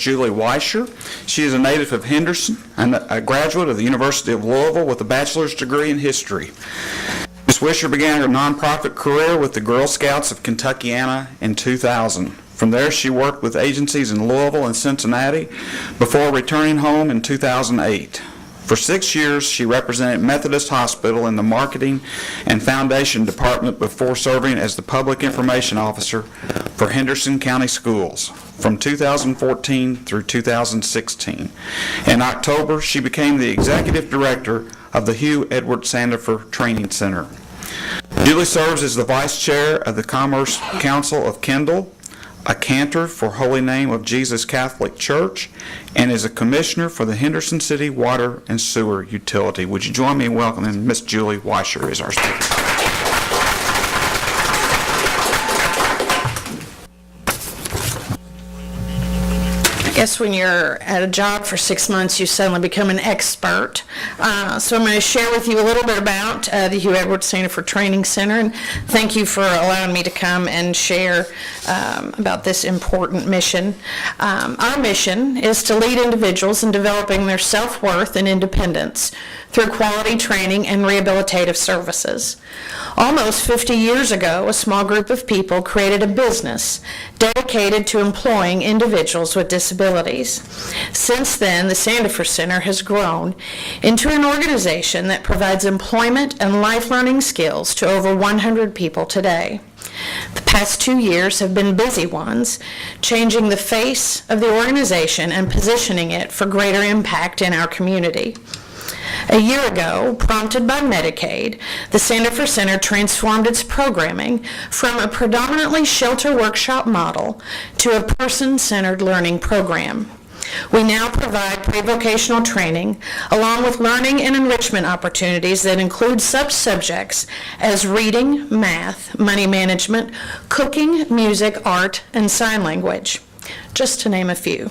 Julie Wischer. She is a native of Henderson and a graduate of the University of Louisville with a bachelor's degree in history. Ms. Wischer began her nonprofit career with the Girl Scouts of Kentuckiana in 2000. From there, she worked with agencies in Louisville and Cincinnati before returning home in 2008. For 6 years, she represented Methodist Hospital in the Marketing and Foundation Department before serving as the Public Information Officer for Henderson County Schools from 2014 through 2016. In October, she became the Executive Director of the Hugh Sandefur Training Center. Julie serves as the Vice Chair of the Commerce Council of Kendall, a cantor for Holy Name of Jesus Catholic Church, and is a commissioner for the Henderson City Water and Sewer Utility. Would you join me in welcoming Miss Julie Wischer as our speaker? I guess when you're at a job for 6 months, you suddenly become an expert. So I'm going to share with you a little bit about the Hugh Edwards Sandefur Training Center, and thank you for allowing me to come and share about this important mission. Our mission is to lead individuals in developing their self-worth and independence through quality training and rehabilitative services. Almost 50 years ago, a small group of people created a business dedicated to employing individuals with disabilities. Since then, the Sandefur Center has grown into an organization that provides employment and life learning skills to over 100 people today. The past 2 years have been busy ones, changing the face of the organization and positioning it for greater impact in our community. A year ago, prompted by Medicaid, the Sandefur Center transformed its programming from a predominantly shelter workshop model to a person-centered learning program. We now provide pre-vocational training along with learning and enrichment opportunities that include such subjects as reading, math, money management, cooking, music, art, and sign language, just to name a few.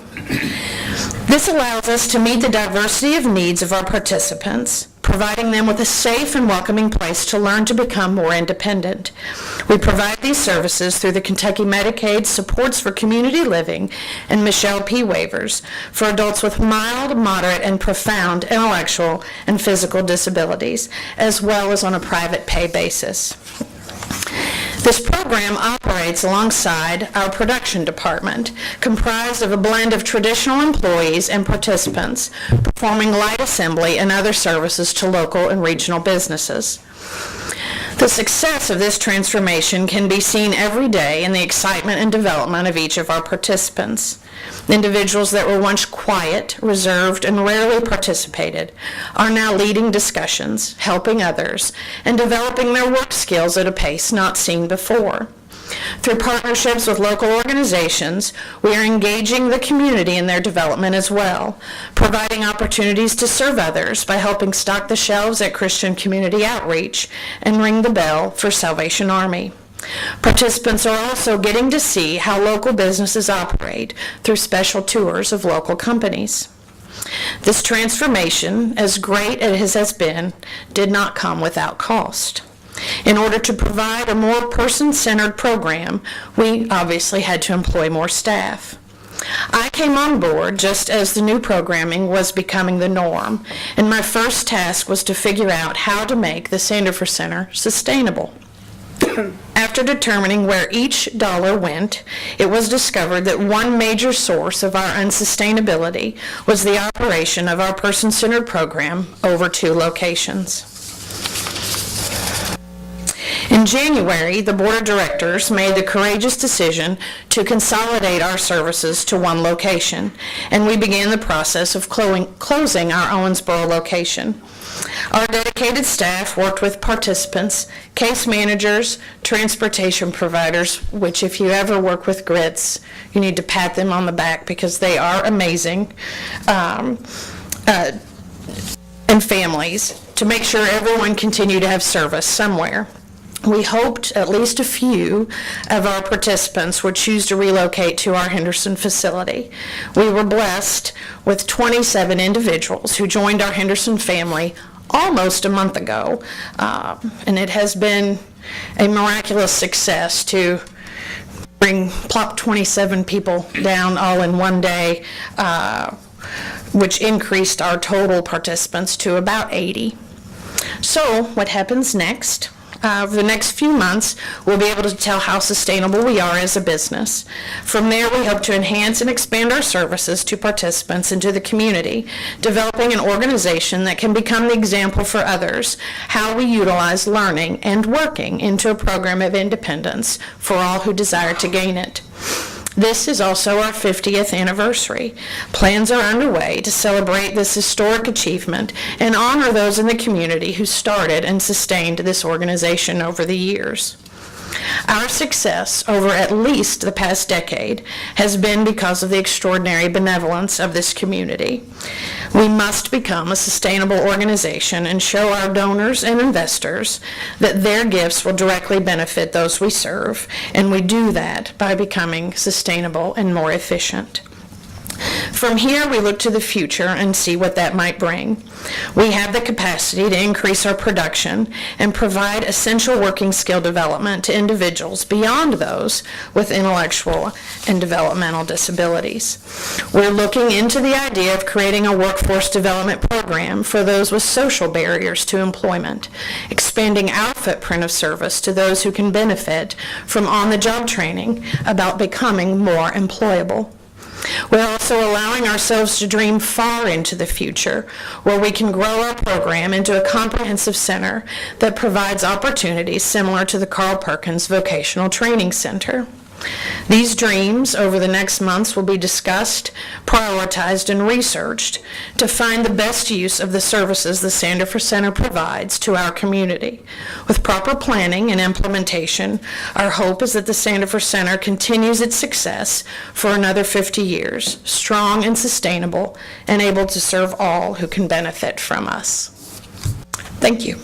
This allows us to meet the diversity of needs of our participants, providing them with a safe and welcoming place to learn to become more independent. We provide these services through the Kentucky Medicaid Supports for Community Living and Michelle P. waivers for adults with mild, moderate, and profound intellectual and physical disabilities, as well as on a private pay basis. This program operates alongside our production department, comprised of a blend of traditional employees and participants, performing light assembly and other services to local and regional businesses. The success of this transformation can be seen every day in the excitement and development of each of our participants. Individuals that were once quiet, reserved, and rarely participated are now leading discussions, helping others, and developing their work skills at a pace not seen before. Through partnerships with local organizations, we are engaging the community in their development as well, providing opportunities to serve others by helping stock the shelves at Christian Community Outreach and ring the bell for Salvation Army. Participants are also getting to see how local businesses operate through special tours of local companies. This transformation, as great as it has been, did not come without cost. In order to provide a more person-centered program, we obviously had to employ more staff. I came on board just as the new programming was becoming the norm, and my first task was to figure out how to make the Sandefur Center sustainable. After determining where each dollar went, it was discovered that one major source of our unsustainability was the operation of our person-centered program over 2 locations. In January, the Board of Directors made the courageous decision to consolidate our services to 1 location, and we began the process of closing our Owensboro location. Our dedicated staff worked with participants, case managers, transportation providers, which if you ever work with grits, you need to pat them on the back because they are amazing, and families, to make sure everyone continued to have service somewhere. We hoped at least a few of our participants would choose to relocate to our Henderson facility. We were blessed with 27 individuals who joined our Henderson family almost a month ago, and it has been a miraculous success to plop 27 people down all in one day, which increased our total participants to about 80. So what happens next? Over the next few months, we'll be able to tell how sustainable we are as a business. From there, we hope to enhance and expand our services to participants and to the community, developing an organization that can become the example for others, how we utilize learning and working into a program of independence for all who desire to gain it. This is also our 50th anniversary. Plans are underway to celebrate this historic achievement and honor those in the community who started and sustained this organization over the years. Our success over at least the past decade has been because of the extraordinary benevolence of this community. We must become a sustainable organization and show our donors and investors that their gifts will directly benefit those we serve, and we do that by becoming sustainable and more efficient. From here, we look to the future and see what that might bring. We have the capacity to increase our production and provide essential working skill development to individuals beyond those with intellectual and developmental disabilities. We're looking into the idea of creating a workforce development program for those with social barriers to employment, expanding our footprint of service to those who can benefit from on-the-job training about becoming more employable. We're also allowing ourselves to dream far into the future, where we can grow our program into a comprehensive center that provides opportunities similar to the Carl Perkins Vocational Training Center. These dreams over the next months will be discussed, prioritized, and researched to find the best use of the services the Sandefur Center provides to our community. With proper planning and implementation, our hope is that the Sandefur Center continues its success for another 50 years, strong and sustainable, and able to serve all who can benefit from us. Thank you.